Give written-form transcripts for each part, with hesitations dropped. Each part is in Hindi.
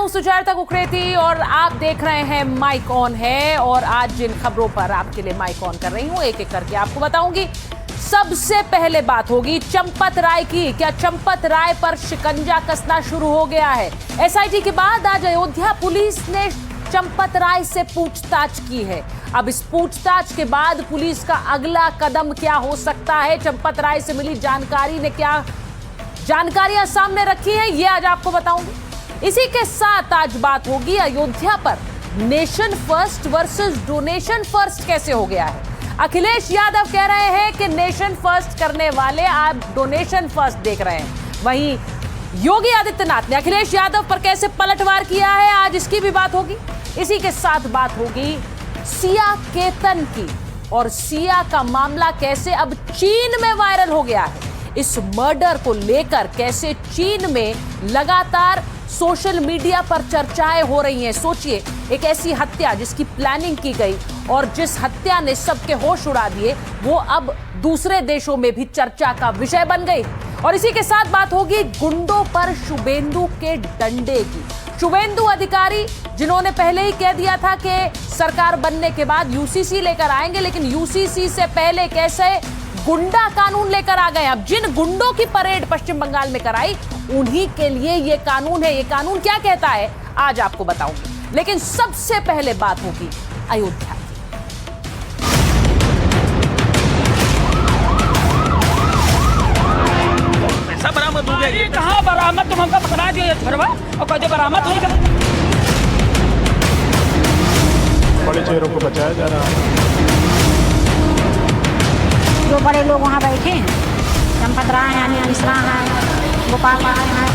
हूं सुचेता कुकरेती और आप देख रहे हैं माइक ऑन है। और आज जिन खबरों पर आपके लिए माइक ऑन कर रही हूं एक एक करके आपको बताऊंगी। सबसे पहले बात होगी चंपत राय की। क्या चंपत राय पर शिकंजा कसना शुरू हो गया है? एसआईटी के बाद आज अयोध्या पुलिस ने चंपत राय से पूछताछ की है। अब इस पूछताछ के बाद पुलिस का अगला कदम क्या हो सकता है? चंपत राय से मिली जानकारी ने क्या जानकारियां सामने रखी हैं, ये आज आपको बताऊंगी। इसी के साथ आज बात होगी अयोध्या पर nation first versus donation first कैसे हो गया है। अखिलेश यादव कह रहे हैं कि नेशन फर्स्ट करने वाले आप डोनेशन फर्स्ट देख रहे हैं। वहीं योगी आदित्यनाथ ने अखिलेश यादव पर कैसे पलटवार किया है, आज इसकी भी बात होगी। इसी के साथ बात होगी सिया केतन की, और सिया का मामला कैसे अब चीन में वायरल हो गया है। इस मर्डर को लेकर कैसे चीन में लगातार सोशल मीडिया पर चर्चाएं हो रही हैं। सोचिए, एक ऐसी हत्या जिसकी प्लानिंग की गई और जिस हत्या ने सबके होश उड़ा दिए, वो अब दूसरे देशों में भी चर्चा का विषय बन गई। और इसी के साथ बात होगी गुंडों पर शुभेंदु के डंडे की। शुभेंदु अधिकारी जिन्होंने पहले ही कह दिया था कि सरकार बनने के बाद यूसीसी लेकर आएंगे, लेकिन यूसीसी से पहले कैसे गुंडा कानून लेकर आ गए। अब जिन गुंडों की परेड पश्चिम बंगाल में कराई, उन्हीं के लिए ये कानून है। ये कानून क्या कहता है आज आपको बताऊंगी, लेकिन सबसे पहले बात होगी अयोध्या। पैसा बरामद हो गया। ये कहाँ बरामद? तुम हमका पकड़ा दियो ये छरवा और कहते बरामद नहीं कर। बड़े चेहरों को बचाया जा रहा है। जो बड़े लोग वहाँ बैठे हैं, चंपत राय हैं, मिश्रा हैं, गोपाल राय हैं।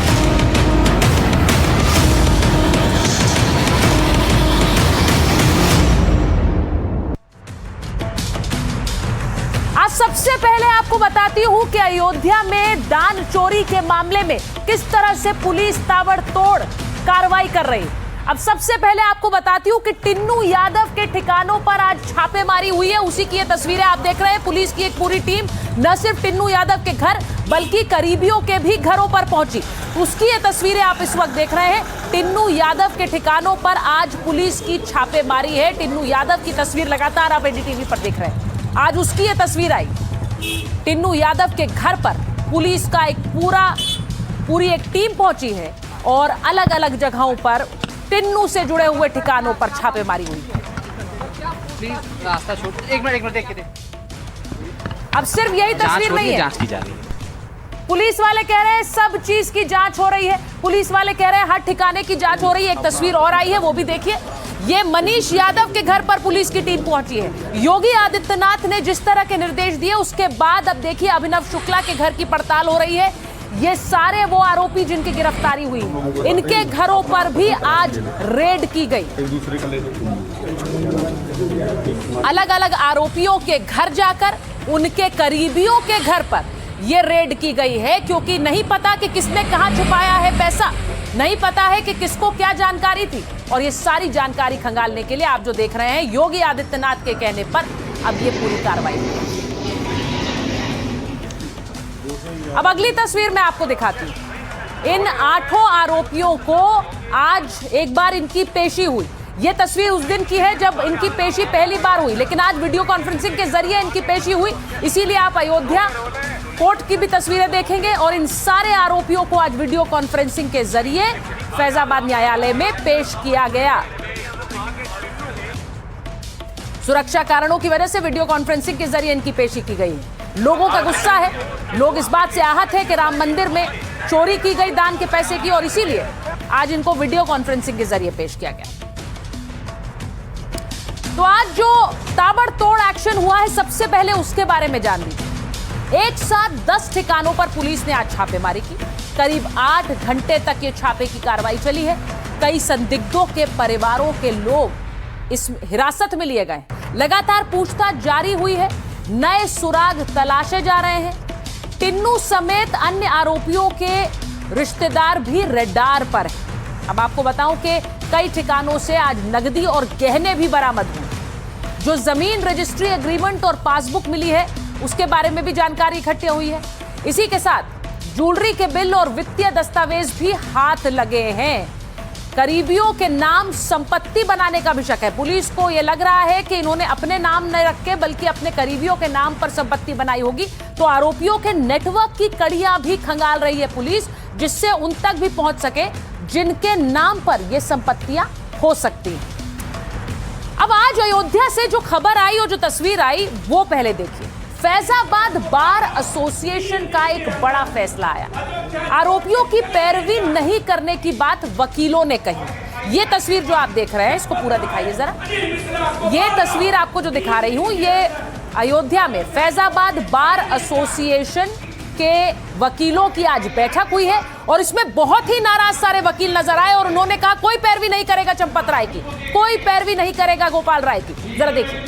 आज सबसे पहले आपको बताती हूं कि अयोध्या में दान चोरी के मामले में किस तरह से पुलिस ताबड़तोड़ कार्रवाई कर रही है। अब सबसे पहले आपको बताती हूं कि टिन्नू यादव के ठिकानों पर आज छापेमारी हुई है। उसी की ये तस्वीरें आप देख रहे हैं। पुलिस की एक पूरी टीम न सिर्फ टिन्नू यादव के घर बल्कि करीबियों के भी घरों पर पहुंची। उसकी ये तस्वीरें आप इस वक्त देख रहे हैं। टिन्नू यादव के ठिकानों पर आज पुलिस की छापेमारी है। टिन्नू यादव की तस्वीर लगातार आप एनडीटीवी पर देख रहे हैं। आज उसकी ये तस्वीर आई। टिन्नू यादव के घर पर पुलिस का एक पूरी एक टीम पहुंची है और अलग अलग जगहों पर टिन्नू से जुड़े हुए ठिकानों पर छापेमारी हुई है। प्लीज रास्ता छोड़, एक मिनट देख के दे। अब सिर्फ यही तस्वीर नहीं है, जांच की जा रही है। पुलिस वाले कह रहे हैं सब चीज की जांच हो रही है। पुलिस वाले कह रहे हैं हर ठिकाने की जांच हो रही है। एक तस्वीर और आई है, वो भी देखिए। ये मनीष यादव के घर पर पुलिस की टीम पहुंची है। योगी आदित्यनाथ ने जिस तरह के निर्देश दिए उसके बाद अब देखिए अभिनव शुक्ला के घर की पड़ताल हो रही है। ये सारे वो आरोपी जिनकी गिरफ्तारी हुई, इनके घरों पर भी आज रेड की गई। अलग अलग आरोपियों के घर जाकर उनके करीबियों के घर पर ये रेड की गई है, क्योंकि नहीं पता कि किसने कहां छुपाया है पैसा, नहीं पता है कि किसको क्या जानकारी थी। और ये सारी जानकारी खंगालने के लिए आप जो देख रहे हैं योगी आदित्यनाथ के कहने पर अब ये पूरी कार्रवाई हुई। अब अगली तस्वीर मैं आपको दिखाती हूं। इन 8 आरोपियों को आज एक बार इनकी पेशी हुई। यह तस्वीर उस दिन की है जब इनकी पेशी पहली बार हुई, लेकिन आज वीडियो कॉन्फ्रेंसिंग के जरिए इनकी पेशी हुई। इसीलिए आप अयोध्या कोर्ट की भी तस्वीरें देखेंगे। और इन सारे आरोपियों को आज वीडियो कॉन्फ्रेंसिंग के जरिए फैजाबाद न्यायालय में पेश किया गया। सुरक्षा कारणों की वजह से वीडियो कॉन्फ्रेंसिंग के जरिए इनकी पेशी की गई। लोगों का गुस्सा है, लोग इस बात से आहत है कि राम मंदिर में चोरी की गई दान के पैसे की, और इसीलिए आज इनको वीडियो कॉन्फ्रेंसिंग के जरिए पेश किया गया। तो आज जो ताबड़तोड़ एक्शन हुआ है, सबसे पहले उसके बारे में जान लीजिए। एक साथ 10 ठिकानों पर पुलिस ने आज छापेमारी की। करीब 8 घंटे तक ये छापे की कार्रवाई चली है। कई संदिग्धों के परिवारों के लोग इस हिरासत में लिए गए। लगातार पूछताछ जारी हुई है, नए सुराग तलाशे जा रहे हैं। टिन्नू समेत अन्य आरोपियों के रिश्तेदार भी रडार पर हैं। अब आपको बताऊं कि कई ठिकानों से आज नकदी और गहने भी बरामद हुए। जो जमीन रजिस्ट्री एग्रीमेंट और पासबुक मिली है उसके बारे में भी जानकारी इकट्ठी हुई है। इसी के साथ ज्वेलरी के बिल और वित्तीय दस्तावेज भी हाथ लगे हैं। करीबियों के नाम संपत्ति बनाने का भी शक है। पुलिस को यह लग रहा है कि इन्होंने अपने नाम न रख के बल्कि अपने करीबियों के नाम पर संपत्ति बनाई होगी। तो आरोपियों के नेटवर्क की कड़ियां भी खंगाल रही है पुलिस, जिससे उन तक भी पहुंच सके जिनके नाम पर यह संपत्तियां हो सकती हैं। अब आज अयोध्या से जो खबर आई और जो तस्वीर आई वो पहले देखिए। फैजाबाद बार एसोसिएशन का एक बड़ा फैसला आया। आरोपियों की पैरवी नहीं करने की बात वकीलों ने कही। ये तस्वीर जो आप देख रहे हैं, इसको पूरा दिखाइए जरा। ये तस्वीर आपको जो दिखा रही हूं, ये अयोध्या में फैजाबाद बार एसोसिएशन के वकीलों की आज बैठक हुई है और इसमें बहुत ही नाराज सारे वकील नजर आए और उन्होंने कहा कोई पैरवी नहीं करेगा चंपत राय की, कोई पैरवी नहीं करेगा गोपाल राय की। जरा देखिए।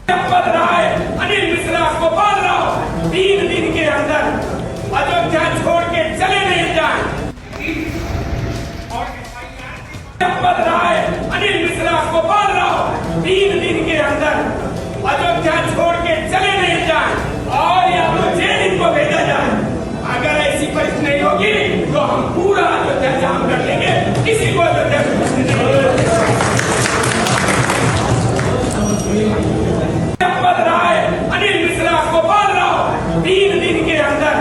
चंपत राय, अनिल मिश्रा, गोपाल राव 3 दिन के अंदर अयोध्या छोड़ के चले नहीं जाए। चंपत राय, अनिल मिश्रा, गोपाल राव 3 दिन के अंदर अयोध्या छोड़ के चले नहीं जाए और या तो जेल इनको भेजा जाए। अगर ऐसी परिस्थिति नहीं होगी तो हम पूरा अयोध्या जाम कर लेंगे, किसी को अयोध्या चंपत राय, अनिल मिश्रा, गोपाल राव 3 दिन के अंदर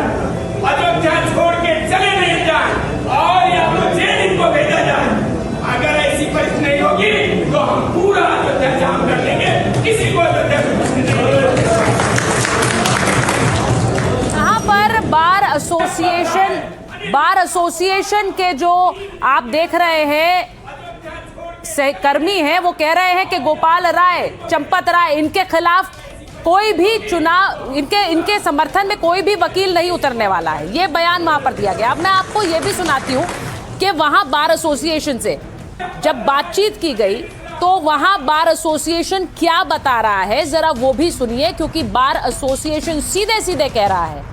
अयोध्या छोड़ के चले नहीं जाए और या तो जेल इनको भेजा जाए। अगर ऐसी परिस्थिति नहीं होगी तो हम पूरा अयोध्या जाम कर लेंगे, किसी को अयोध्या बार एसोसिएशन के जो आप देख रहे हैं सहकर्मी हैं, वो कह रहे हैं कि गोपाल राय, चंपत राय, इनके खिलाफ कोई भी चुनाव, इनके समर्थन में कोई भी वकील नहीं उतरने वाला है। ये बयान वहां पर दिया गया। अब मैं आपको ये भी सुनाती हूँ कि वहां बार एसोसिएशन से जब बातचीत की गई तो वहां बार एसोसिएशन क्या बता रहा है, जरा वो भी सुनिए। क्योंकि बार एसोसिएशन सीधे सीधे कह रहा है,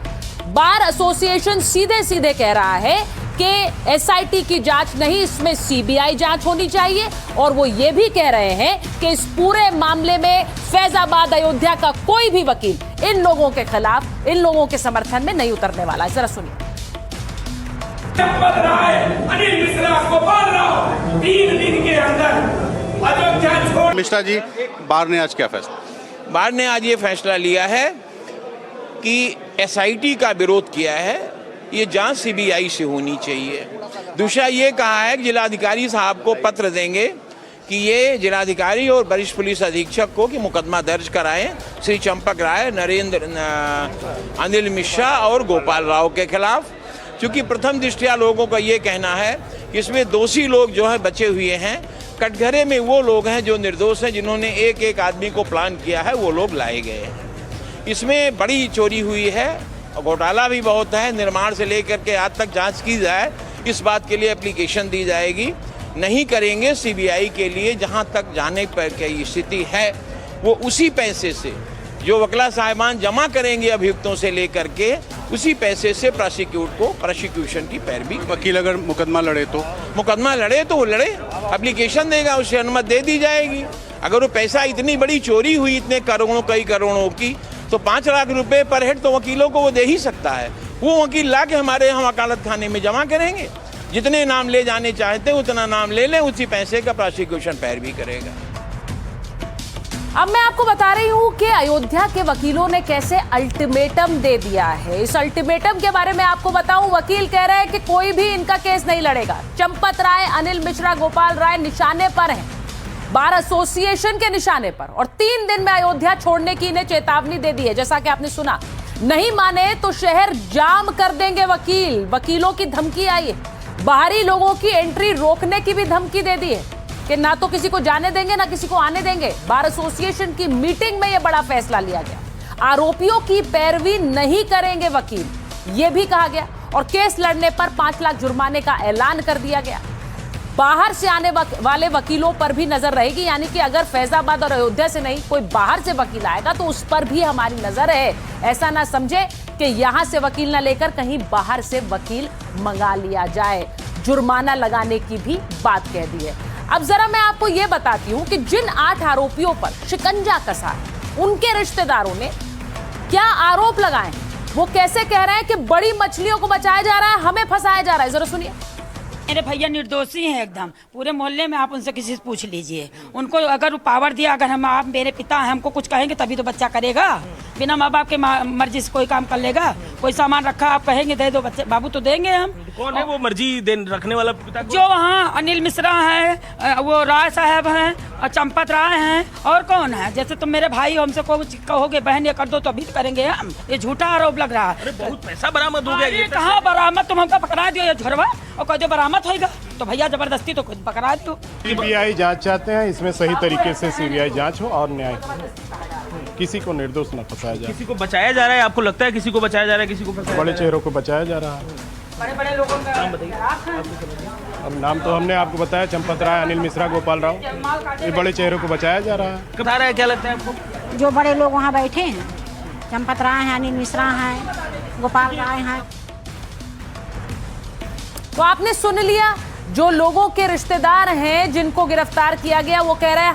बार एसोसिएशन सीधे सीधे कह रहा है कि एसआईटी की जांच नहीं, इसमें सीबीआई जांच होनी चाहिए। और वो ये भी कह रहे हैं कि इस पूरे मामले में फैजाबाद अयोध्या का कोई भी वकील इन लोगों के खिलाफ, इन लोगों के समर्थन में नहीं उतरने वाला है। जरा सुनिए। चंपत राय, अनिल मिश्रा, गोपाल राव 3 दिन के अंदर अयोध्या छोड़। मिश्रा जी, बार ने आज क्या फैसला? बार ने आज ये फैसला लिया है कि एसआईटी का विरोध किया है, ये जांच सीबीआई से होनी चाहिए। दूसरा ये कहा है कि जिलाधिकारी साहब को पत्र देंगे कि ये जिलाधिकारी और वरिष्ठ पुलिस अधीक्षक को कि मुकदमा दर्ज कराएं श्री चंपत राय, अनिल मिश्रा और गोपाल राव के खिलाफ। क्योंकि प्रथम दृष्टया लोगों का ये कहना है कि इसमें दोषी लोग जो है बचे हुए हैं, कटघरे में वो लोग हैं जो निर्दोष हैं, जिन्होंने एक एक आदमी को प्लान किया है, वो लोग लाए गए हैं। इसमें बड़ी चोरी हुई है और घोटाला भी बहुत है। निर्माण से लेकर के आज तक जांच की जाए, इस बात के लिए एप्लीकेशन दी जाएगी। नहीं करेंगे सीबीआई के लिए, जहां तक जाने पर की स्थिति है वो उसी पैसे से जो वकील साहिबान जमा करेंगे अभियुक्तों से लेकर के, उसी पैसे से प्रोसिक्यूशन की पैरवी। वकील अगर मुकदमा लड़े तो वो लड़े, एप्लीकेशन देगा, उसे अनुमति दे दी जाएगी। अगर वो पैसा इतनी बड़ी चोरी हुई, इतने करोड़ों कई करोड़ों की, तो 5 लाख रुपए पर हेड तो वकीलों को वो दे ही सकता है। वो वकील ला के हमारे यहाँ वकालत खाने में जमा करेंगे, जितने नाम ले जाने चाहते हैं उतना नाम ले लें, उसी पैसे का प्रोसिक्यूशन पैरवी करेगा। अब मैं आपको बता रही हूं कि अयोध्या के वकीलों ने कैसे अल्टीमेटम दे दिया है। इस अल्टीमेटम के बारे में आपको बताऊं, वकील कह रहे हैं कि कोई भी इनका केस नहीं लड़ेगा। चंपत राय, अनिल मिश्रा, गोपाल राय निशाने पर हैं, बार एसोसिएशन के निशाने पर, और 3 दिन में अयोध्या छोड़ने की इन्हें चेतावनी दे दी है। जैसा कि आपने सुना, नहीं माने तो शहर जाम कर देंगे वकील। वकीलों की धमकी आई है, बाहरी लोगों की एंट्री रोकने की भी धमकी दे दी है कि ना तो किसी को जाने देंगे ना किसी को आने देंगे। बार एसोसिएशन की मीटिंग में यह बड़ा फैसला लिया गया। आरोपियों की पैरवी नहीं करेंगे वकील, यह भी कहा गया। और केस लड़ने पर 5 लाख जुर्माने का ऐलान कर दिया गया। बाहर से आने वाले वकीलों पर भी नजर रहेगी, यानी कि अगर फैजाबाद और अयोध्या से नहीं कोई बाहर से वकील आएगा तो उस पर भी हमारी नजर है। ऐसा ना समझे कि यहां से वकील ना लेकर कहीं बाहर से वकील मंगा लिया जाए। जुर्माना लगाने की भी बात कह दी है। अब जरा मैं आपको यह बताती हूं कि जिन 8 आरोपियों पर शिकंजा कसा है, उनके रिश्तेदारों ने क्या आरोप लगाए। वो कैसे कह रहे हैं कि बड़ी मछलियों को बचाया जा रहा है, हमें फंसाया जा रहा है, जरा सुनिए। मेरे भैया निर्दोषी हैं एकदम, पूरे मोहल्ले में आप उनसे किसी से पूछ लीजिए। उनको अगर पावर दिया, अगर हम आप मेरे पिता हैं, हमको कुछ कहेंगे तभी तो बच्चा करेगा। बिना माँ बाप के मर्जी से कोई काम कर लेगा? कोई सामान रखा, आप कहेंगे दे दो बच्चे, बाबू तो देंगे हम। कौन है वो मर्जी रखने वाला पिता? जो वहाँ अनिल मिश्रा है, वो राय साहब हैं, और चंपत राय हैं, और कौन है? जैसे तुम मेरे भाई हो, हमसे कुछ कहोगे बहन ये कर दो तो अभी करेंगे हम। ये झूठा आरोप लग रहा है। अरे बहुत पैसा बरामद हो गया। ये कहाँ बरामद? तुम हमको पकड़ा दियो ये झुरवा, और कहो जो बरामद होगा तो भैया जबरदस्ती तो खुद पकड़ा दो। सीबीआई जांच चाहते हैं, इसमें सही तरीके से सीबीआई जांच हो और न्याय हो, किसी को निर्दोष न फंसाया जाए। किसी को बचाया जा रहा है? आपको लगता है किसी को बचाया जा रहा है, किसी को फंसाया? बड़े चेहरों को बचाया जा रहा है। बड़े बड़े लोगों का अब नाम तो हमने आपको बताया, चंपत राय, अनिल मिश्रा, गोपाल राव, ये बड़े चेहरों को बचाया जा रहा है। बता रहा है, क्या लगता है आपको? जो बड़े लोग वहाँ बैठे हैं, चंपत राय हैं, अनिल मिश्रा हैं, गोपाल राय हैं। तो आपने सुन लिया, जो लोगों के रिश्तेदार हैं जिनको गिरफ्तार किया गया, वो कह रहे हैं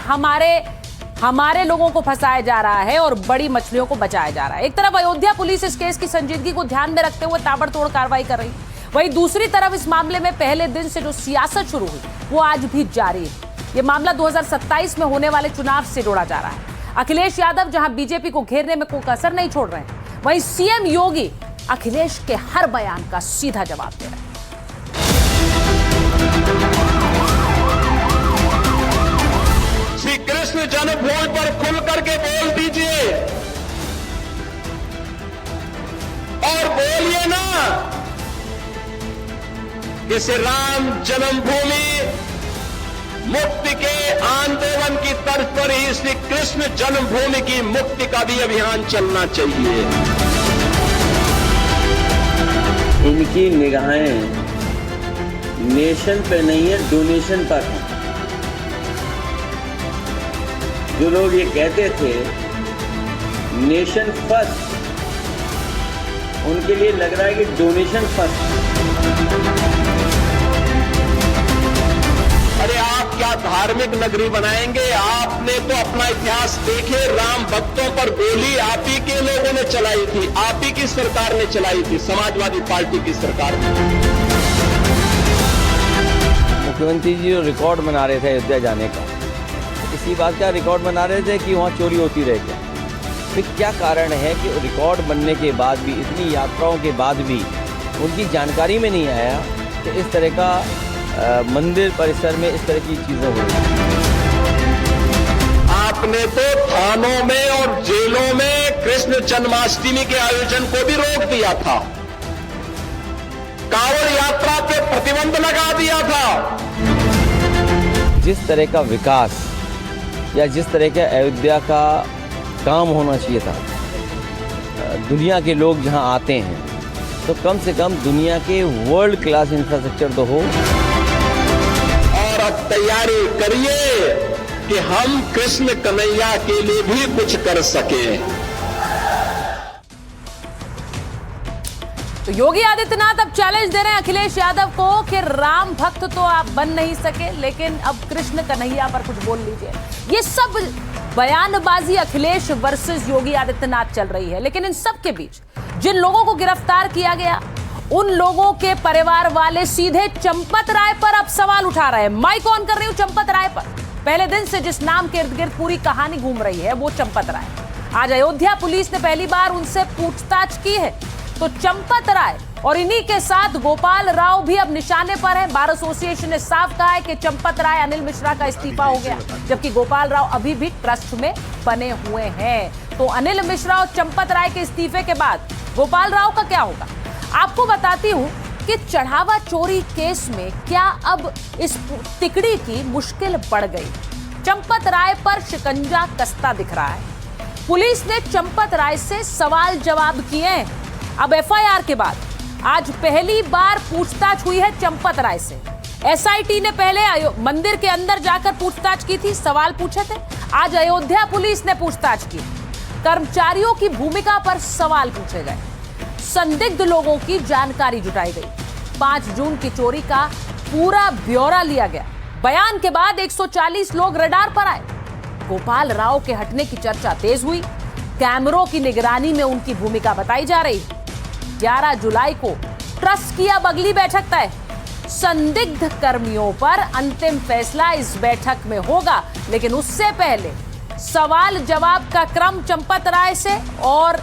हमारे लोगों को फंसाया जा रहा है और बड़ी मछलियों को बचाया जा रहा है। एक तरफ अयोध्या पुलिस इस केस की संजीदगी को ध्यान में रखते हुए ताबड़तोड़ कार्रवाई कर रही, वहीं दूसरी तरफ इस मामले में पहले दिन से जो सियासत शुरू हुई वो आज भी जारी है। ये मामला 2027 में होने वाले चुनाव से जोड़ा जा रहा है। अखिलेश यादव जहां बीजेपी को घेरने में कोई कसर नहीं छोड़ रहे हैं, वहीं सीएम योगी अखिलेश के हर बयान का सीधा जवाब दे रहे हैं। श्री कृष्ण जन्मभूमि पर खुल करके बोल दीजिए और बोलिए ना कि श्री राम जन्मभूमि मुक्ति के आंदोलन की तर्ज पर ही श्री कृष्ण जन्मभूमि की मुक्ति का भी अभियान चलना चाहिए। इनकी निगाहें नेशन पे नहीं है, डोनेशन पर है। जो लोग ये कहते थे नेशन फर्स्ट, उनके लिए लग रहा है कि डोनेशन फर्स्ट। अरे आप क्या धार्मिक नगरी बनाएंगे? आपने तो अपना इतिहास देखे, राम भक्तों पर गोली आप ही के लोगों ने चलाई थी, आप ही की सरकार ने चलाई थी, समाजवादी पार्टी की सरकार ने। मुख्यमंत्री जी जो रिकॉर्ड बना रहे थे अयोध्या जाने का, इसी बात का रिकॉर्ड बना रहे थे कि वहाँ चोरी होती रहे क्या? फिर क्या कारण है कि रिकॉर्ड बनने के बाद भी, इतनी यात्राओं के बाद भी उनकी जानकारी में नहीं आया कि इस तरह का मंदिर परिसर में इस तरह की चीजें हो रही हैं? आपने तो थानों में और जेलों में कृष्ण जन्माष्टमी के आयोजन को भी रोक दिया था, कांवड़ यात्रा पे प्रतिबंध लगा दिया था। जिस तरह का विकास या जिस तरह का अयोध्या का काम होना चाहिए था, दुनिया के लोग जहां आते हैं तो कम से कम दुनिया के वर्ल्ड क्लास इंफ्रास्ट्रक्चर तो हो। और अब तैयारी करिए कि हम कृष्ण कन्हैया के लिए भी कुछ कर सकें। तो योगी आदित्यनाथ अब चैलेंज दे रहे हैं अखिलेश यादव को कि राम भक्त तो आप बन नहीं सके, लेकिन अब कृष्ण कन्हैया पर कुछ बोल लीजिए। ये सब बयानबाजी अखिलेश वर्सेस योगी आदित्यनाथ चल रही है, लेकिन इन सब के बीच जिन लोगों को गिरफ्तार किया गया, उन लोगों के परिवार वाले सीधे चंपत राय पर अब सवाल उठा रहे हैं। माइक ऑन कर रही हूं चंपत राय पर। पहले दिन से जिस नाम के इर्द गिर्द पूरी कहानी घूम रही है वो चंपत राय। आज अयोध्या पुलिस ने पहली बार उनसे पूछताछ की है, तो चंपत राय और इन्हीं के साथ गोपाल राव भी अब निशाने पर हैं। बार एसोसिएशन ने साफ कहा है कि चंपत राय, अनिल मिश्रा का इस्तीफा हो गया, जबकि गोपाल राव अभी भी ट्रस्ट में बने हुए हैं। तो अनिल मिश्रा और चंपत राय के इस्तीफे के बाद गोपाल राव का क्या होगा? आपको बताती हूं कि चढ़ावा चोरी केस में क्या अब इस तिकड़ी की मुश्किल बढ़ गई। चंपत राय पर शिकंजा कसता दिख रहा है। पुलिस ने चंपत राय से सवाल जवाब किए। अब एफआईआर के बाद आज पहली बार पूछताछ हुई है चंपत राय से। एसआईटी ने पहले मंदिर के अंदर जाकर पूछताछ की थी, सवाल पूछे थे। आज अयोध्या पुलिस ने पूछताछ की। कर्मचारियों की भूमिका पर सवाल पूछे गए, संदिग्ध लोगों की जानकारी जुटाई गई, 5 जून की चोरी का पूरा ब्यौरा लिया गया। बयान के बाद 140 लोग रडार पर आए। गोपाल राव के हटने की चर्चा तेज हुई। कैमरों की निगरानी में उनकी भूमिका बताई जा रही है। 11 जुलाई को ट्रस्ट की अब अगली बैठक तय। संदिग्ध कर्मियों पर अंतिम फैसला इस बैठक में होगा, लेकिन उससे पहले सवाल जवाब का क्रम चंपत राय से और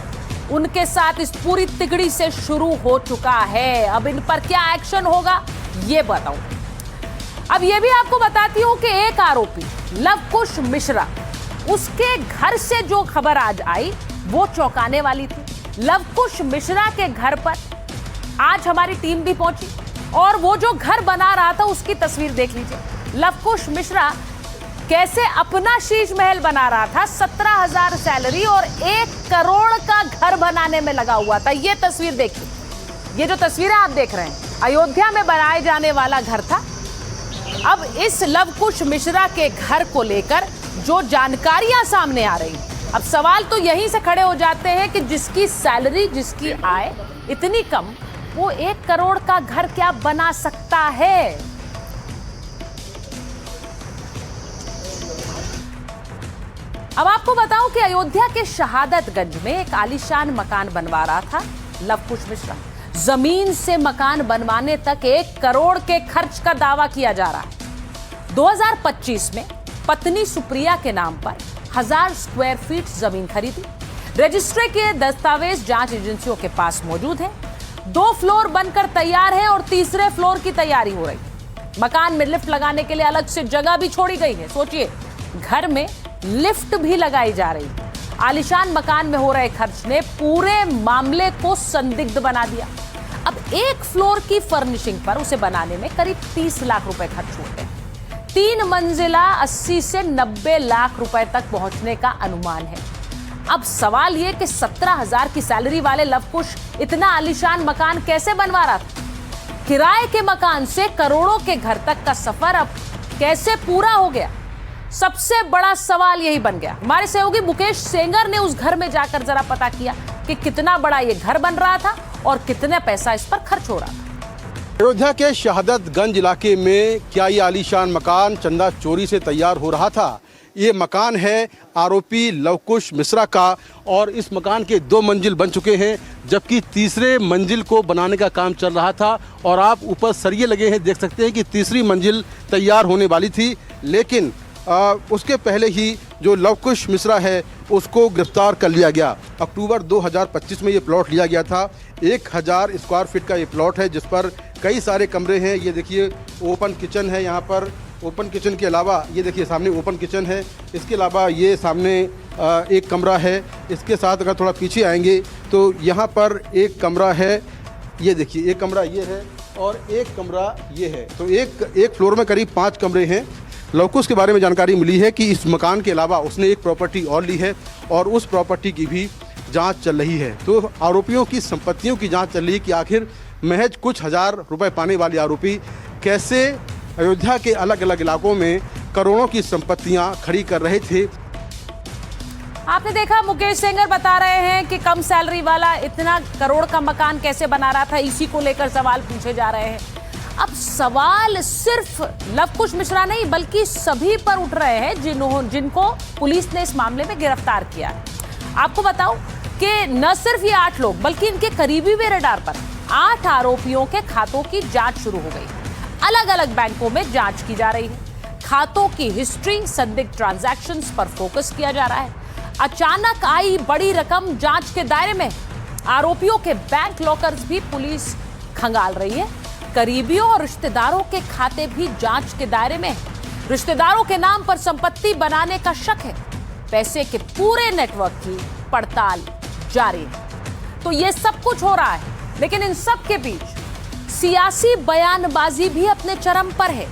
उनके साथ इस पूरी तिगड़ी से शुरू हो चुका है। अब इन पर क्या एक्शन होगा ये बताऊं। अब ये भी आपको बताती हूं कि एक आरोपी लवकुश मिश्रा, उसके घर से जो खबर आज आई वो चौंकाने वाली थी। लवकुश मिश्रा के घर पर आज हमारी टीम भी पहुंची और वो जो घर बना रहा था उसकी तस्वीर देख लीजिए। लवकुश मिश्रा कैसे अपना शीश महल बना रहा था, 17,000 सैलरी और 1 करोड़ का घर बनाने में लगा हुआ था। ये तस्वीर देखिए, ये जो तस्वीरें आप देख रहे हैं अयोध्या में बनाए जाने वाला घर था। अब इस लवकुश मिश्रा के घर को लेकर जो जानकारियां सामने आ रही, अब सवाल तो यहीं से खड़े हो जाते हैं कि जिसकी सैलरी, जिसकी आय इतनी कम, वो 1 करोड़ का घर क्या बना सकता है। अब आपको बताऊं कि अयोध्या के शहादतगंज में एक आलीशान मकान बनवा रहा था लवकुश मिश्रा। जमीन से मकान बनवाने तक 1 करोड़ के खर्च का दावा किया जा रहा है। 2025 में पत्नी सुप्रिया के नाम पर 1000 स्क्वायर फीट जमीन खरीदी। रजिस्ट्री के दस्तावेज जांच एजेंसियों के पास मौजूद है। 2 फ्लोर बनकर तैयार है और तीसरे फ्लोर की तैयारी हो रही है। मकान में लिफ्ट लगाने के लिए अलग से जगह भी छोड़ी गई है। सोचिए, घर में लिफ्ट भी लगाई जा रही है। आलीशान मकान में हो रहे खर्च ने पूरे मामले को संदिग्ध बना दिया। अब 1 फ्लोर की फर्निशिंग पर उसे बनाने में करीब 30 लाख रुपए खर्च होते हैं। 3 मंजिला 80 से 90 लाख रुपए तक पहुंचने का अनुमान है। अब सवाल यह कि 17,000 की सैलरी वाले लवकुश इतना आलीशान मकान कैसे बनवा रहा था। किराए के मकान से करोड़ों के घर तक का सफर अब कैसे पूरा हो गया। सबसे बड़ा सवाल यही बन गया। हमारे सहयोगी मुकेश सेंगर ने उस घर में जाकर जरा पता किया कि कितना बड़ा ये घर बन रहा था और कितना पैसा इस पर खर्च हो रहा था। अयोध्या के शहादतगंज इलाके में क्या ये आलीशान मकान चंदा चोरी से तैयार हो रहा था? ये मकान है आरोपी लवकुश मिश्रा का और इस मकान के 2 मंजिल बन चुके हैं, जबकि तीसरे मंजिल को बनाने का काम चल रहा था और आप ऊपर सरिये लगे हैं, देख सकते हैं कि तीसरी मंजिल तैयार होने वाली थी। लेकिन उसके पहले ही जो लवकुश मिश्रा है उसको गिरफ्तार कर लिया गया। अक्टूबर 2025 में ये प्लॉट लिया गया था। 1000 स्क्वायर फीट का ये प्लॉट है जिस पर कई सारे कमरे हैं। ये देखिए ओपन किचन है, यहाँ पर ओपन किचन के अलावा ये देखिए सामने ओपन किचन है। इसके अलावा ये सामने एक कमरा है। इसके साथ अगर थोड़ा पीछे आएंगे तो यहाँ पर एक कमरा है। ये देखिए एक कमरा ये है और एक कमरा ये है। तो एक फ्लोर में करीब 5 कमरे हैं। लवकुश के बारे में जानकारी मिली है कि इस मकान के अलावा उसने एक प्रॉपर्टी और ली है और उस प्रॉपर्टी की भी जांच चल रही है। तो आरोपियों की संपत्तियों की जांच चल रही है कि आखिर महज कुछ हजार रुपए पाने वाले आरोपी कैसे अयोध्या के अलग अलग इलाकों में करोड़ों की संपत्तियां खड़ी कर रहे थे। आपने देखा मुकेश सेंगर बता रहे हैं कि कम सैलरी वाला इतना करोड़ का मकान कैसे बना रहा था। इसी को लेकर सवाल पूछे जा रहे हैं। अब सवाल सिर्फ लवकुश मिश्रा नहीं बल्कि सभी पर उठ रहे हैं जिनको पुलिस ने इस मामले में गिरफ्तार किया है। आपको बताऊं कि न सिर्फ ये 8 लोग बल्कि इनके करीबी भी रडार पर 8 आरोपियों के खातों की जांच शुरू हो गई। अलग अलग बैंकों में जांच की जा रही है। खातों की हिस्ट्री, संदिग्ध ट्रांजैक्शंस पर फोकस किया जा रहा है। अचानक आई बड़ी रकम जांच के दायरे में। आरोपियों के बैंक लॉकर्स भी पुलिस खंगाल रही है। करीबियों और रिश्तेदारों के खाते भी जांच के दायरे में हैं। रिश्तेदारों के नाम पर संपत्ति बनाने का शक है। पैसे के पूरे नेटवर्क की पड़ताल जारी है। तो ये सब कुछ हो रहा है, लेकिन इन सब के बीच सियासी बयानबाजी भी अपने चरम पर है।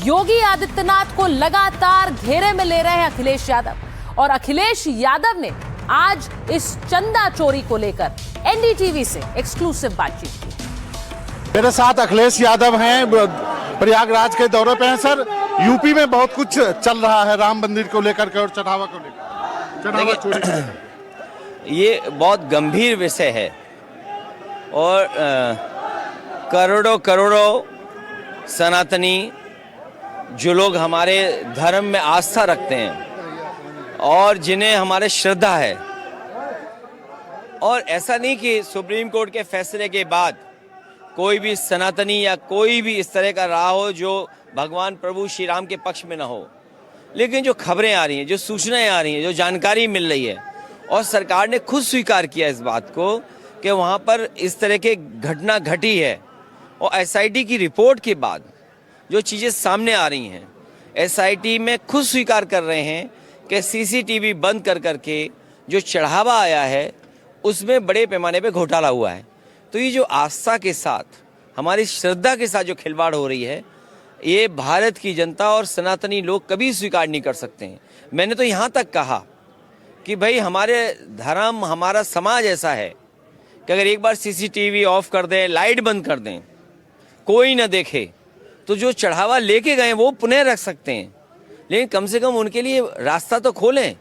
योगी आदित्यनाथ को लगातार घेरे में ले रहे हैं अखिलेश यादव और अखिलेश यादव ने आज इस चंदा चोरी को लेकर एनडीटीवी से एक्सक्लूसिव बातचीत की। मेरे साथ अखिलेश यादव हैं, प्रयागराज के दौरे पे हैं। सर, यूपी में बहुत कुछ चल रहा है राम मंदिर को लेकर के और चढ़ावा को लेकर, चढ़ावा चोरी। ये बहुत गंभीर विषय है और करोड़ों करोड़ों सनातनी जो लोग हमारे धर्म में आस्था रखते हैं और जिन्हें हमारे श्रद्धा है और ऐसा नहीं कि सुप्रीम कोर्ट के फैसले के बाद कोई भी सनातनी या कोई भी इस तरह का रहा हो जो भगवान प्रभु श्री राम के पक्ष में ना हो, लेकिन जो खबरें आ रही हैं, जो सूचनाएं आ रही हैं, जो जानकारी मिल रही है, और सरकार ने खुद स्वीकार किया इस बात को कि वहाँ पर इस तरह के घटना घटी है। और एसआईटी की रिपोर्ट के बाद जो चीज़ें सामने आ रही हैं, एसआईटी में खुद स्वीकार कर रहे हैं कि सीसीटीवी बंद कर करके जो चढ़ावा आया है उसमें बड़े पैमाने पे घोटाला हुआ है। तो ये जो आस्था के साथ, हमारी श्रद्धा के साथ जो खिलवाड़ हो रही है, ये भारत की जनता और सनातनी लोग कभी स्वीकार नहीं कर सकते हैं। मैंने तो यहाँ तक कहा कि भाई हमारे धर्म, हमारा समाज ऐसा है कि अगर एक बार सीसीटीवी ऑफ कर दें, लाइट बंद कर दें, कोई ना देखे, तो जो चढ़ावा लेके गए वो पुनः रख सकते हैं, लेकिन कम से कम उनके लिए रास्ता तो खोलें।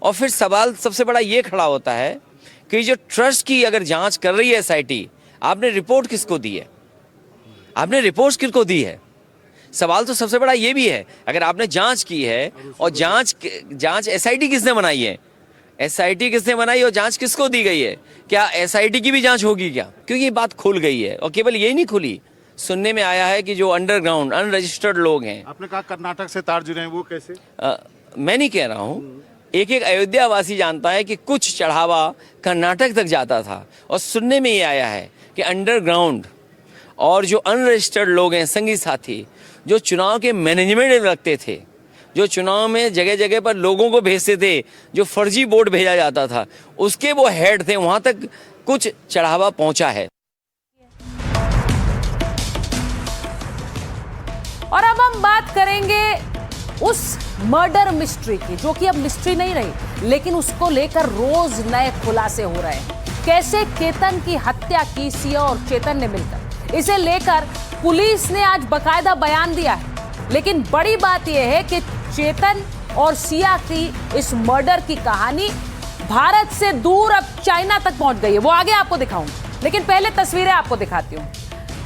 और फिर सवाल सबसे बड़ा ये खड़ा होता है कि जो ट्रस्ट की अगर जांच कर रही है एसआईटी, आपने रिपोर्ट किसको दी है? आपने रिपोर्ट किसको दी है? सवाल तो सबसे बड़ा ये भी है, अगर आपने जांच की है और जांच एसआईटी किसने बनाई है? एसआईटी किसने बनाई और जांच किसको दी गई है? क्या एसआईटी की भी जांच होगी क्या? क्योंकि ये बात खुल गई है। और केवल यही नहीं खुली, सुनने में आया है कि जो अंडरग्राउंड अनरजिस्टर्ड लोग हैं, आपने कहा कर्नाटक से तार जुड़े हैं, वो कैसे? मैं नहीं कह रहा हूँ, एक अयोध्या वासी जानता है कि कुछ चढ़ावा कर्नाटक तक जाता था। और सुनने में ये आया है कि अंडरग्राउंड और जो अनरजिस्टर्ड लोग हैं, संगी साथी, जो चुनाव के मैनेजमेंट रखते थे, जो चुनाव में जगह जगह पर लोगों को भेजते थे, जो फर्जी वोट भेजा जाता था, उसके वो हेड थे, वहाँ तक कुछ चढ़ावा पहुँचा है। और अब हम बात करेंगे उस मर्डर मिस्ट्री की, जो कि अब मिस्ट्री नहीं रही, लेकिन उसको लेकर रोज नए खुलासे हो रहे हैं। कैसे केतन की हत्या की सिया और चेतन ने मिलकर, इसे लेकर पुलिस ने आज बकायदा बयान दिया है। लेकिन बड़ी बात यह है कि चेतन और सिया की इस मर्डर की कहानी भारत से दूर अब चाइना तक पहुंच गई है। वो आगे आपको दिखाऊंगी, लेकिन पहले तस्वीरें आपको दिखाती हूं।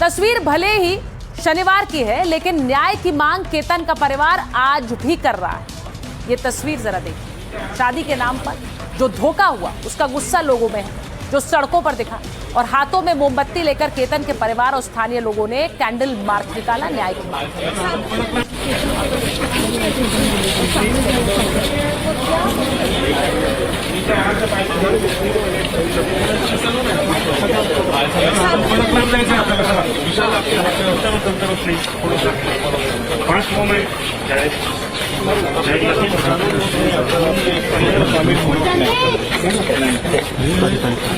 तस्वीर भले ही शनिवार की है, लेकिन न्याय की मांग केतन का परिवार आज भी कर रहा है। ये तस्वीर जरा देखिए। शादी के नाम पर जो धोखा हुआ, उसका गुस्सा लोगों में है, जो सड़कों पर दिखा। और हाथों में मोमबत्ती लेकर केतन के परिवार और स्थानीय लोगों ने कैंडल मार्च निकाला न्याय की मांग।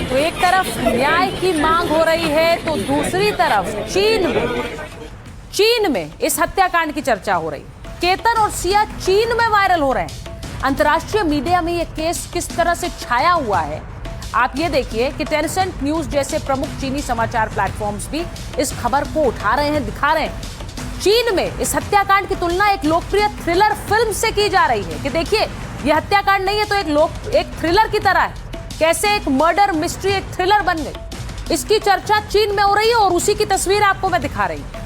तो एक तरफ न्याय की मांग हो रही है, तो दूसरी तरफ चीन में इस हत्याकांड की चर्चा हो रही। केतन और सिया चीन में वायरल हो रहे हैं। अंतर्राष्ट्रीय मीडिया में यह केस किस तरह से छाया हुआ है, आप ये देखिए कि टेंसेंट न्यूज जैसे प्रमुख चीनी समाचार प्लेटफॉर्म्स भी इस खबर को उठा रहे हैं, दिखा रहे हैं। चीन में इस हत्याकांड की तुलना एक लोकप्रिय थ्रिलर फिल्म से की जा रही है कि देखिए, यह हत्याकांड नहीं है तो एक थ्रिलर की तरह है। कैसे एक मर्डर मिस्ट्री एक थ्रिलर बन गई, इसकी चर्चा चीन में हो रही है। और उसी की तस्वीर आपको मैं दिखा रही हूं।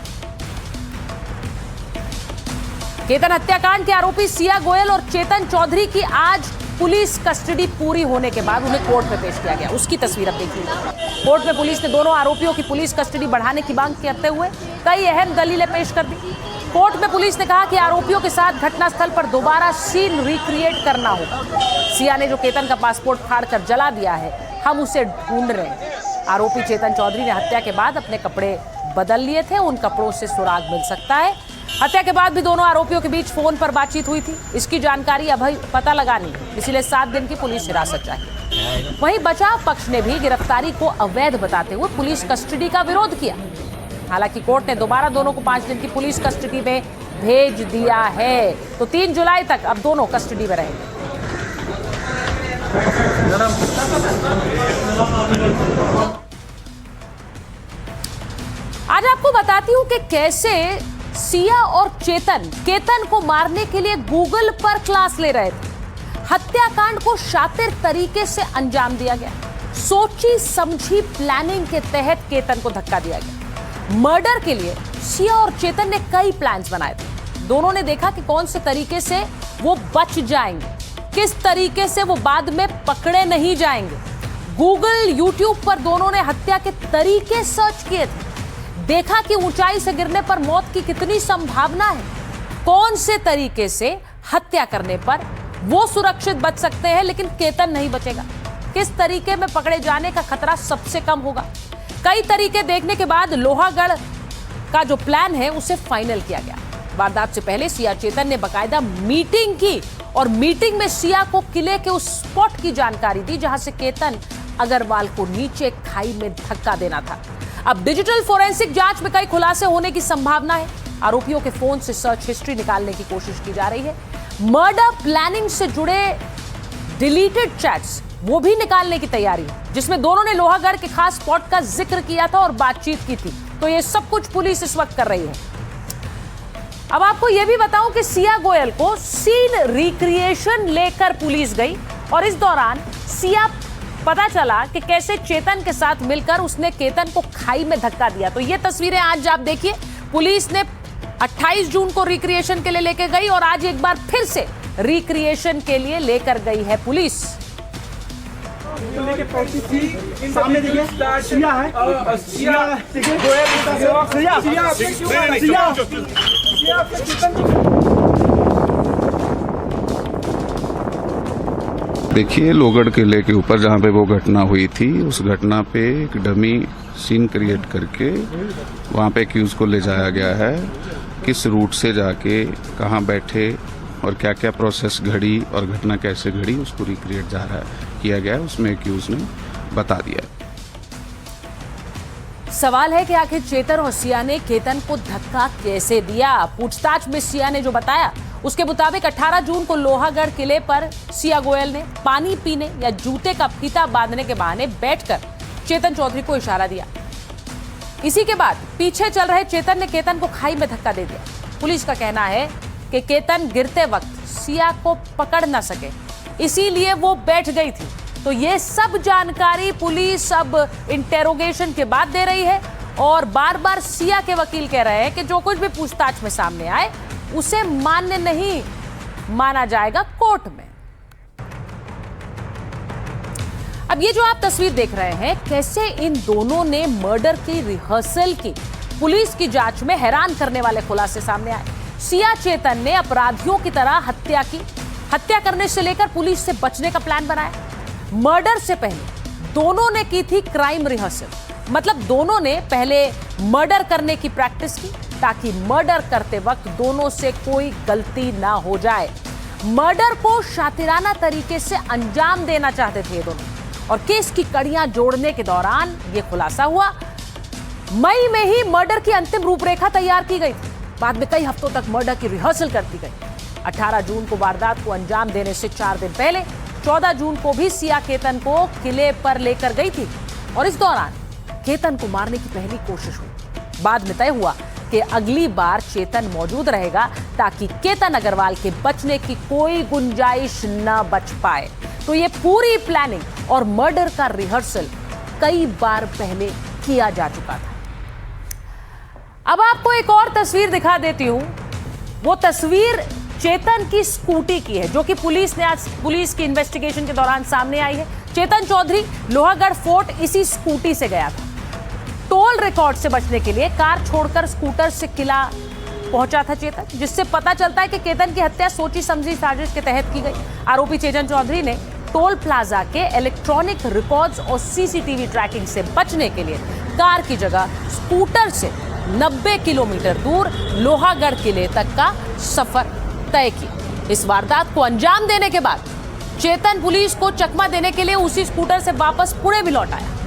केतन हत्याकांड के आरोपी सिया गोयल और चेतन चौधरी की आज पुलिस कस्टडी पूरी होने के बाद उन्हें कोर्ट में पेश किया गया। उसकी तस्वीर अब देखिए। कोर्ट में पुलिस ने दोनों आरोपियों की पुलिस कस्टडी बढ़ाने की मांग करते हुए कई अहम दलीलें पेश कर दी। कोर्ट में पुलिस ने कहा कि आरोपियों के साथ घटनास्थल पर दोबारा सीन रिक्रिएट करना होगा। सिया ने जो केतन का पासपोर्ट फाड़कर जला दिया है, हम उसे ढूंढ रहे हैं। आरोपी चेतन चौधरी ने हत्या के बाद अपने कपड़े बदल लिए थे, उन कपड़ों से सुराग मिल सकता है। हत्या के बाद भी दोनों आरोपियों के बीच फोन पर बातचीत हुई थी, इसकी जानकारी अभी पता लगानी है, इसलिए 7 दिन की पुलिस हिरासत चाहिए। वहीं बचाव पक्ष ने भी गिरफ्तारी को अवैध बताते हुए पुलिस कस्टडी का विरोध किया। हालांकि कोर्ट ने दोबारा दोनों को 5 दिन की पुलिस कस्टडी में भेज दिया है, तो 3 जुलाई तक अब दोनों कस्टडी में रहेंगे। आज आपको बताती हूं कि कैसे सिया और केतन को मारने के लिए गूगल पर क्लास ले रहे थे। हत्याकांड को शातिर तरीके से अंजाम दिया गया। सोची समझी प्लानिंग के तहत केतन को धक्का दिया गया। मर्डर के लिए सिया और चेतन ने कई प्लान्स बनाए थे। दोनों ने देखा कि कौन से तरीके से वो बच जाएंगे, किस तरीके से वो बाद में पकड़े नहीं जाएंगे। गूगल, यूट्यूब पर दोनों ने हत्या के तरीके सर्च किए थे। देखा कि ऊंचाई से गिरने पर मौत की कितनी संभावना है, कौन से तरीके से हत्या करने पर वो सुरक्षित बच सकते हैं लेकिन केतन नहीं बचेगा, किस तरीके में पकड़े जाने का खतरा सबसे कम होगा। कई तरीके देखने के बाद लोहागढ़ का जो प्लान है उसे फाइनल किया गया। वारदात से पहले सिया चेतन ने बकायदा मीटिंग की और मीटिंग में सिया को किले के उस स्पॉट की जानकारी दी जहां से केतन अग्रवाल को नीचे खाई में धक्का देना था। अब डिजिटल फोरेंसिक जांच में कई खुलासे होने की संभावना है। आरोपियों के फोन से सर्च हिस्ट्री निकालने की कोशिश की जा रही है। मर्डर प्लानिंग से जुड़े डिलीटेड चैट्स वो भी निकालने की तैयारी है, जिसमें दोनों ने लोहागढ़ के खास स्पॉट का जिक्र किया था और बातचीत की थी। तो ये सब कुछ पुलिस इस वक्त कर रही है। अब आपको यह भी बताऊं कि सिया गोयल को सीन रिक्रिएशन लेकर पुलिस गई और इस दौरान सिया पता चला कि कैसे चेतन के साथ मिलकर उसने केतन को खाई में धक्का दिया। तो ये तस्वीरें आज आप देखिए, पुलिस ने 28 जून को रिक्रिएशन के लिए लेकर गई और आज एक बार फिर से रिक्रिएशन के लिए लेकर गई है पुलिस। सामने देखिए सिया है, देखिए लोहगढ़ किले के ऊपर जहाँ पे वो घटना हुई थी, उस घटना पे एक डमी सीन क्रिएट करके वहाँ पे एक्यूज को ले जाया गया है। किस रूट से जाके कहाँ बैठे और क्या क्या प्रोसेस घड़ी और घटना कैसे घड़ी उसको रिक्रिएट किया गया है, उसमें एक्यूज ने बता दिया। सवाल है कि आखिर चेतन और सिया ने केतन को धक्का कैसे दिया। पूछताछ में सिया ने जो बताया उसके मुताबिक 18 जून को लोहागढ़ किले पर सिया गोयल ने पानी पीने या जूते का फीता बांधने के बहाने बैठकर चेतन चौधरी को इशारा दिया। इसी के बाद पीछे चल रहे चेतन ने केतन को खाई में धक्का दे दिया। पुलिस का कहना है कि केतन गिरते वक्त सिया को पकड़ न सके, इसीलिए वो बैठ गई थी। तो ये सब जानकारी पुलिस अब इंटेरोगेशन के बाद दे रही है और बार बार सिया के वकील कह रहे हैं कि जो कुछ भी पूछताछ में सामने आए उसे मान्य नहीं माना जाएगा कोर्ट में। अब ये जो आप तस्वीर देख रहे हैं, कैसे इन दोनों ने मर्डर की रिहर्सल की, पुलिस की जांच में हैरान करने वाले खुलासे सामने आए। सिया चेतन ने अपराधियों की तरह हत्या की, हत्या करने से लेकर पुलिस से बचने का प्लान बनाया। मर्डर से पहले दोनों ने की थी क्राइम रिहर्सल, मतलब दोनों ने पहले मर्डर करने की प्रैक्टिस की ताकि मर्डर करते वक्त दोनों से कोई गलती ना हो जाए। मर्डर को शातिराना तरीके से अंजाम देना चाहते थे ये दोनों और केस की कड़ियां जोड़ने के दौरान ये खुलासा हुआ। मई में ही मर्डर की अंतिम रूपरेखा तैयार की गई थी, बाद में कई हफ्तों तक मर्डर की रिहर्सल करती गई। 18 जून को वारदात को अंजाम देने से 4 दिन पहले 14 जून को भी सिया केतन को किले पर लेकर गई थी और इस दौरान केतन को मारने की पहली कोशिश हुई। बाद में तय हुआ कि अगली बार चेतन मौजूद रहेगा ताकि केतन अग्रवाल के बचने की कोई गुंजाइश न बच पाए। तो ये पूरी प्लानिंग और मर्डर का रिहर्सल कई बार पहले किया जा चुका था। अब आपको एक और तस्वीर दिखा देती हूं। वो तस्वीर चेतन की स्कूटी की है जो कि पुलिस ने आज पुलिस की इन्वेस्टिगेशन के दौरान सामने आई है। चेतन चौधरी लोहागढ़ फोर्ट इसी स्कूटी से गया था। टोल रिकॉर्ड से बचने के लिए कार छोड़कर स्कूटर से किला पहुंचा था चेतन, जिससे पता चलता है कि केतन की हत्या सोची समझी साजिश के तहत की गई। आरोपी चेतन चौधरी ने टोल प्लाजा के इलेक्ट्रॉनिक रिकॉर्ड्स और सीसीटीवी ट्रैकिंग से बचने के लिए कार की जगह स्कूटर से 90 किलोमीटर दूर लोहागढ़ किले तक का सफर तय किया। इस वारदात को अंजाम देने के बाद चेतन पुलिस को चकमा देने के लिए उसी स्कूटर से वापस पुणे भी लौट आया।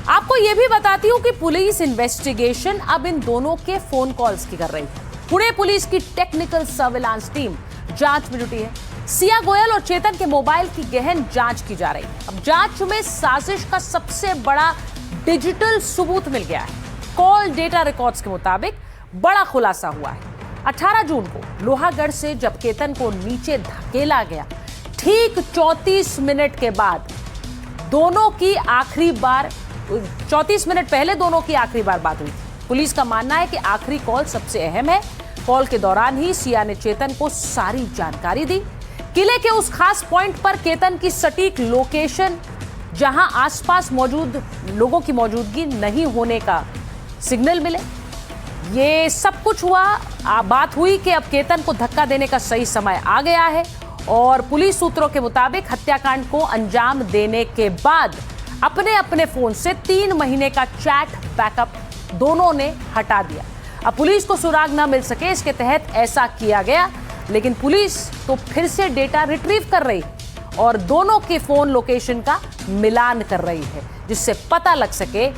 आपको यह भी बताती हूं कि पुलिस इन्वेस्टिगेशन अब इन दोनों के फोन कॉल्स की कर रही है। पुणे पुलिस की टेक्निकल सर्विलांस टीम जांच में जुटी है। सिया गोयल और चेतन के मोबाइल की गहन जांच की जा रही है। अब जांच में साजिश का सबसे बड़ा डिजिटल सबूत मिल गया है। कॉल डेटा रिकॉर्ड्स के मुताबिक बड़ा खुलासा हुआ है। 18 जून को लोहागढ़ से जब केतन को नीचे धकेला गया, ठीक 34 मिनट के बाद दोनों की आखिरी बार 34 मिनट पहले दोनों की आखिरी बार बात हुई थी। पुलिस का मानना है कि आखिरी कॉल सबसे अहम है। कॉल के दौरान ही सिया ने चेतन को सारी जानकारी दी। किले के उस खास पॉइंट पर केतन की सटीक लोकेशन, जहां आसपास मौजूद लोगों की मौजूदगी नहीं होने का सिग्नल मिले। ये सब कुछ हुआ, बात हुई कि अब केतन को धक्का देने का सही समय आ गया है और पुलिस सूत्रों के मुताबिक हत्याकांड को अंजाम देने के बाद अपने अपने फोन से 3 महीने का चैट बैकअप दोनों ने हटा दिया। अब पुलिस को सुराग न मिल सके, इसके तहत ऐसा किया गया। लेकिन पुलिस तो फिर से डेटा रिट्रीव कर रही और दोनों के फोन लोकेशन का मिलान कर रही है, जिससे पता लग सके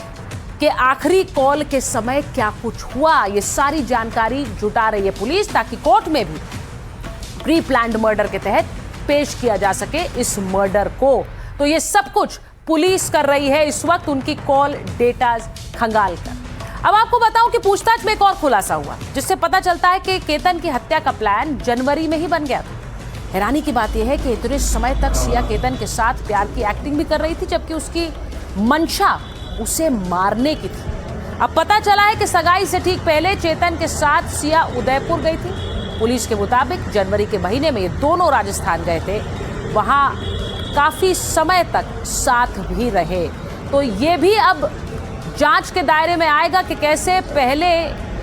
कि आखिरी कॉल के समय क्या कुछ हुआ। ये सारी जानकारी जुटा रही है पुलिस, ताकि कोर्ट में भी प्री प्लान्ड मर्डर के तहत पेश किया जा सके इस मर्डर को। तो ये सब कुछ पुलिस कर रही है इस वक्त, उनकी कॉल डेटा खंगाल कर। अब आपको बताऊं कि पूछताछ में एक और खुलासा हुआ, जिससे पता चलता है कि केतन की हत्या का प्लान जनवरी में ही बन गया था। हैरानी की बात यह है कि इतने समय तक सिया केतन के साथ प्यार की एक्टिंग भी कर रही थी, जबकि उसकी मंशा उसे मारने की थी। अब पता चला है कि सगाई से ठीक पहले चेतन के साथ सिया उदयपुर गई थी। पुलिस के मुताबिक जनवरी के महीने में ये दोनों राजस्थान गए थे, वहां काफी समय तक साथ भी रहे। तो ये भी अब जांच के दायरे में आएगा कि कैसे पहले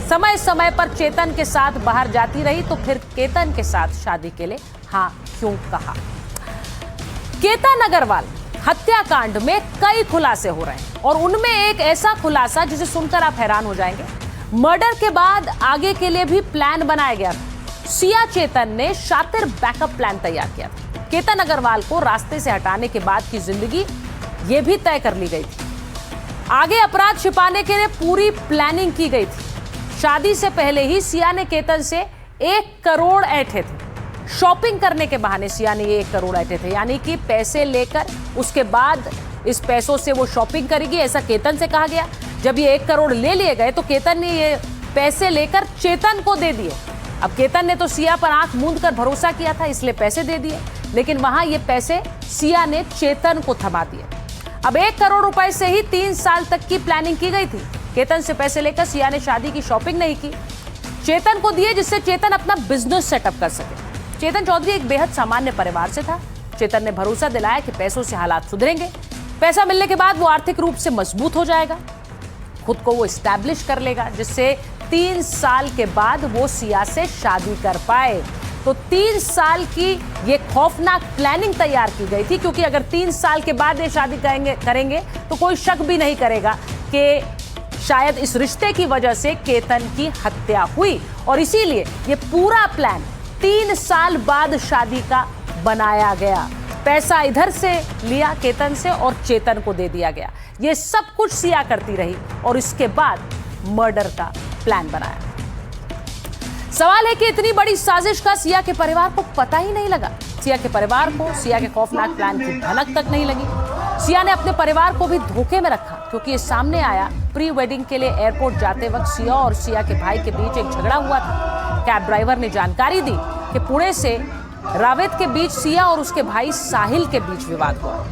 समय समय पर चेतन के साथ बाहर जाती रही, तो फिर केतन के साथ शादी के लिए हाँ क्यों कहा। केतन अग्रवाल हत्याकांड में कई खुलासे हो रहे हैं और उनमें एक ऐसा खुलासा जिसे सुनकर आप हैरान हो जाएंगे। मर्डर के बाद आगे के लिए भी प्लान बनाया गया था। सिया चेतन ने शातिर बैकअप प्लान तैयार किया था। केतन अग्रवाल को रास्ते से हटाने के बाद की जिंदगी यह भी तय कर ली गई थी। आगे अपराध छिपाने के लिए पूरी प्लानिंग की गई थी। शादी से पहले ही सिया ने केतन से 1 करोड़ ऐंठे थे। शॉपिंग करने के बहाने सिया ने ये 1 करोड़ ऐंठे थे, यानी कि पैसे लेकर उसके बाद इस पैसों से वो शॉपिंग करेगी, ऐसा केतन से कहा गया। जब ये 1 करोड़ ले लिए गए तो केतन ने ये पैसे लेकर चेतन को दे दिए। अब केतन ने तो सिया पर आंख मूंद कर भरोसा किया था, इसलिए पैसे दे दिए, लेकिन वहां ये पैसे सिया ने चेतन को थमा दिए। अब 1 करोड़ रुपए से ही 3 साल तक की प्लानिंग की गई थी। केतन से पैसे लेकर सिया ने शादी की शॉपिंग नहीं की, चेतन को दिए, जिससे चेतन अपना बिजनेस सेटअप कर सके। चेतन चौधरी एक बेहद सामान्य परिवार से था। चेतन ने भरोसा दिलाया कि पैसों से हालात सुधरेंगे, पैसा मिलने के बाद वो आर्थिक रूप से मजबूत हो जाएगा, खुद को वो एस्टैब्लिश कर लेगा, जिससे 3 साल के बाद वो सिया से शादी कर पाए। तो 3 साल की ये खौफनाक प्लानिंग तैयार की गई थी, क्योंकि अगर 3 साल के बाद ये शादी करेंगे तो कोई शक भी नहीं करेगा कि शायद इस रिश्ते की वजह से केतन की हत्या हुई। और इसीलिए ये पूरा प्लान 3 साल बाद शादी का बनाया गया। पैसा इधर से लिया केतन से और चेतन को दे दिया गया। ये सब कुछ सिया करती रही और इसके बाद मर्डर का प्लान बनाया। सवाल है कि इतनी बड़ी साजिश का सिया के परिवार को पता ही नहीं लगा। सिया के परिवार को सिया के खौफनाक प्लान की भनक तक नहीं लगी। सिया ने अपने परिवार को भी धोखे में रखा, क्योंकि ये सामने आया प्री वेडिंग के लिए एयरपोर्ट जाते वक्त सिया और सिया के भाई के बीच एक झगड़ा हुआ था। कैब ड्राइवर ने जानकारी दी कि पुणे से रावेत के बीच सिया और उसके भाई साहिल के बीच विवाद हुआ।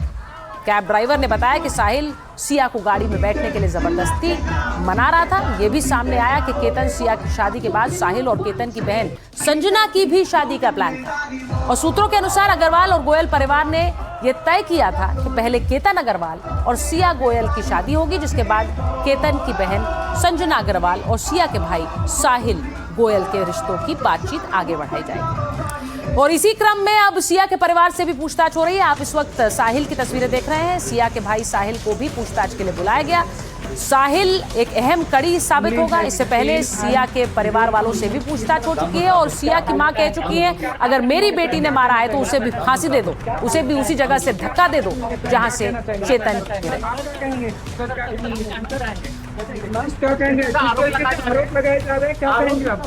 कैब ड्राइवर ने बताया कि साहिल सिया को गाड़ी में बैठने के लिए जबरदस्ती मना रहा था। यह भी सामने आया कि केतन सिया की शादी के बाद साहिल और केतन की बहन संजना की भी शादी का प्लान था। और सूत्रों के अनुसार अग्रवाल और गोयल परिवार ने यह तय किया था कि पहले केतन अग्रवाल और सिया गोयल की शादी होगी, जिसके बाद केतन की बहन संजना अग्रवाल और सिया के भाई साहिल गोयल के रिश्तों की बातचीत आगे बढ़ाई जाएगी। और इसी क्रम में अब सिया के परिवार से भी पूछताछ हो रही है। आप इस वक्त साहिल की तस्वीरें देख रहे हैं। सिया के भाई साहिल को भी पूछताछ के लिए बुलाया गया। साहिल एक अहम कड़ी साबित होगा। इससे पहले सिया के परिवार वालों से भी पूछताछ हो चुकी है और सिया की मां कह चुकी है, अगर मेरी बेटी ने मारा है तो उसे भी फांसी दे दो, उसे भी उसी जगह से धक्का दे दो जहां से चेतन आरोप लगाए जा रहे हैं, क्या कहेंगे आप?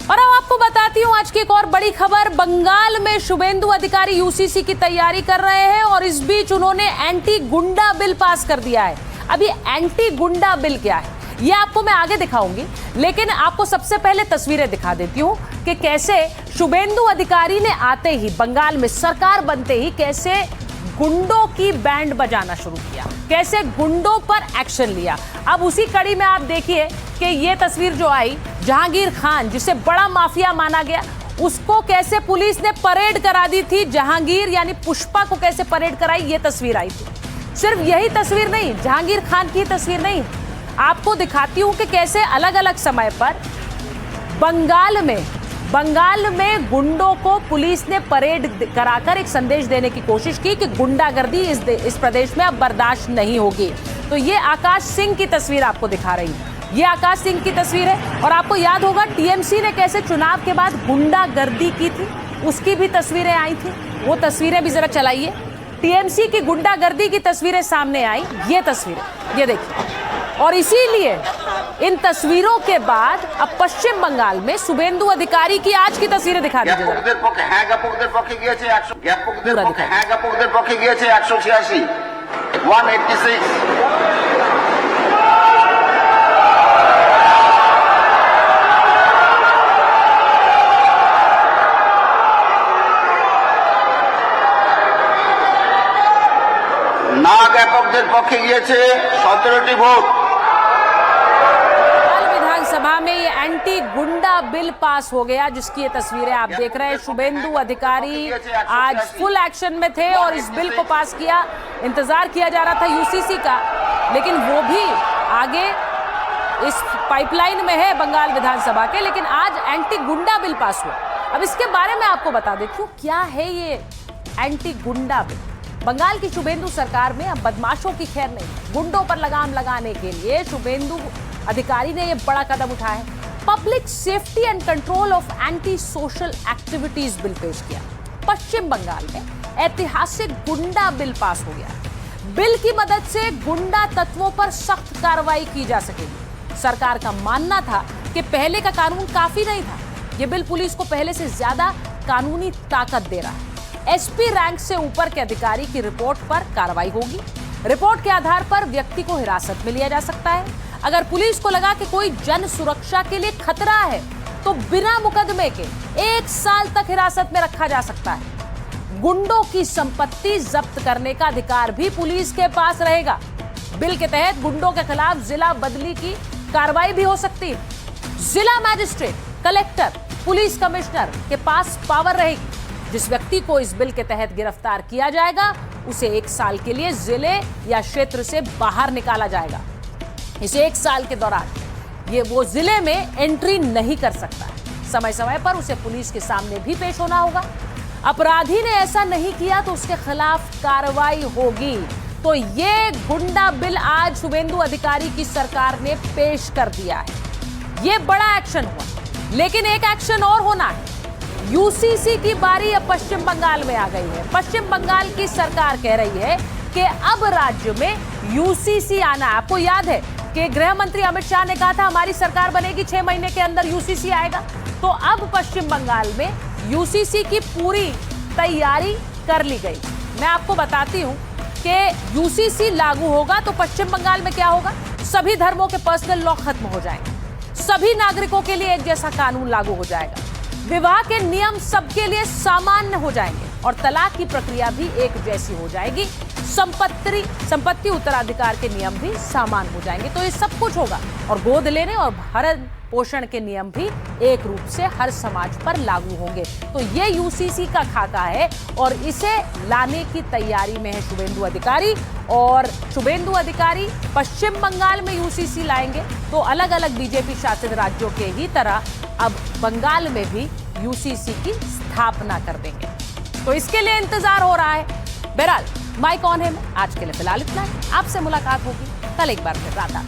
और अब आपको बताती हूं आज की एक और बड़ी खबर। बंगाल में शुभेंदु अधिकारी यूसीसी की तैयारी कर रहे हैं और इस बीच उन्होंने एंटी गुंडा बिल पास कर दिया है। अभी एंटी गुंडा बिल क्या है ये आपको मैं आगे दिखाऊंगी, लेकिन आपको सबसे पहले तस्वीरें दिखा देती हूं कि कैसे शुभेंदु अधिकारी ने आते ही, बंगाल में सरकार बनते ही, कैसे गुंडों की बैंड बजाना शुरू किया, कैसे गुंडों पर एक्शन लिया। अब उसी कड़ी में आप देखिए कि ये तस्वीर जो आई, जहांगीर खान जिसे बड़ा माफिया माना गया, उसको कैसे पुलिस ने परेड करा दी थी। जहांगीर यानी पुष्पा को कैसे परेड कराई, ये तस्वीर आई थी। सिर्फ यही तस्वीर नहीं, जहांगीर खान की तस्वीर नहीं, आपको दिखाती हूं कि कैसे अलग अलग समय पर बंगाल में गुंडों को पुलिस ने परेड कराकर एक संदेश देने की कोशिश की कि गुंडागर्दी इस प्रदेश में अब बर्दाश्त नहीं होगी। तो ये आकाश सिंह की तस्वीर आपको दिखा रही हूं। ये आकाश सिंह की तस्वीर है। और आपको याद होगा टीएमसी ने कैसे चुनाव के बाद गुंडागर्दी की थी, उसकी भी तस्वीरें आई थी। वो तस्वीरें भी जरा चलाइए। टीएमसी की गुंडागर्दी की तस्वीरें सामने आई, ये तस्वीरें, ये देखिए। और इसीलिए इन तस्वीरों के बाद अब पश्चिम बंगाल में शुभेंदु अधिकारी की आज की तस्वीरें दिखा दीजिए। না জ্ঞাপকদের পক্ষে গিয়েছে 17টি ভোট। विधानसभा में ये एंटी गुंडा बिल पास हो गया, जिसकी ये तस्वीरें आप देख रहे हैं। शुभेंदु अधिकारी आज फुल एक्शन में थे और इस बिल को पास किया। इंतजार किया जा रहा था यूसीसी का, लेकिन वो भी आगे इस पाइपलाइन में है बंगाल विधानसभा के। लेकिन आज एंटी गुंडा बिल पास हुआ। अब इसके बारे में आपको बता देती हूँ क्या है ये एंटी गुंडा बिल। बंगाल की शुभेंदु सरकार में अब बदमाशों की खैर नहीं, गुंडों पर लगाम लगाने के लिए शुभेंदु अधिकारी ने यह बड़ा कदम उठाया है। Public safety and control of anti social activities bill पेश किया। पश्चिम बंगाल में ऐतिहासिक गुंडा बिल पास हो गया। बिल की मदद से गुंडा तत्वों पर सख्त कार्रवाई की जा सकेगी। सरकार का मानना था कि पहले का कानून काफी नहीं था। यह बिल पुलिस को पहले से ज्यादा कानूनी ताकत दे रहा है। एसपी रैंक से ऊपर के अधिकारी की रिपोर्ट पर कार्रवाई होगी। रिपोर्ट के आधार पर व्यक्ति को हिरासत में लिया जा सकता है। अगर पुलिस को लगा कि कोई जन सुरक्षा के लिए खतरा है तो बिना मुकदमे के 1 साल तक हिरासत में रखा जा सकता है। गुंडों की संपत्ति जब्त करने का अधिकार भी पुलिस के पास रहेगा। बिल के तहत गुंडों के खिलाफ जिला बदली की कार्रवाई भी हो सकती है। जिला मजिस्ट्रेट, कलेक्टर, पुलिस कमिश्नर के पास पावर रहेगी। जिस व्यक्ति को इस बिल के तहत गिरफ्तार किया जाएगा उसे 1 साल के लिए जिले या क्षेत्र से बाहर निकाला जाएगा। इस 1 साल के दौरान ये वो जिले में एंट्री नहीं कर सकता है। समय समय पर उसे पुलिस के सामने भी पेश होना होगा। अपराधी ने ऐसा नहीं किया तो उसके खिलाफ कार्रवाई होगी। तो ये गुंडा बिल आज शुभेंदु अधिकारी की सरकार ने पेश कर दिया है। ये बड़ा एक्शन हुआ, लेकिन एक एक्शन और होना है। यूसीसी की बारी अब पश्चिम बंगाल में आ गई है। पश्चिम बंगाल की सरकार कह रही है कि अब राज्य में यूसीसी आना है। आपको याद है कि गृह मंत्री अमित शाह ने कहा था हमारी सरकार बनेगी 6 महीने के अंदर यूसीसी आएगा। तो अब पश्चिम बंगाल में यूसीसी की पूरी तैयारी कर ली गई। मैं आपको बताती हूं कि यूसीसी लागू होगा तो पश्चिम बंगाल में क्या होगा, सभी धर्मों के पर्सनल लॉ खत्म हो जाएंगे, सभी नागरिकों के लिए एक जैसा कानून लागू हो जाएगा, विवाह के नियम सबके लिए सामान्य हो जाएंगे और तलाक की प्रक्रिया भी एक जैसी हो जाएगी। संपत्ति उत्तराधिकार के नियम भी समान हो जाएंगे। तो ये सब कुछ होगा और गोद लेने और भरण पोषण के नियम भी एक रूप से हर समाज पर लागू होंगे। तो ये यूसीसी का खाका है और इसे लाने की तैयारी में है शुभेंदु अधिकारी। और शुभेंदु अधिकारी पश्चिम बंगाल में यूसीसी लाएंगे तो अलग अलग बीजेपी शासित राज्यों के ही तरह अब बंगाल में भी यूसीसी की स्थापना कर देंगे। तो इसके लिए इंतजार हो रहा है। बहरहाल माइक ऑन है में आज के लिए फिलहाल इतना है। आपसे मुलाकात होगी कल एक बार फिर रात 8।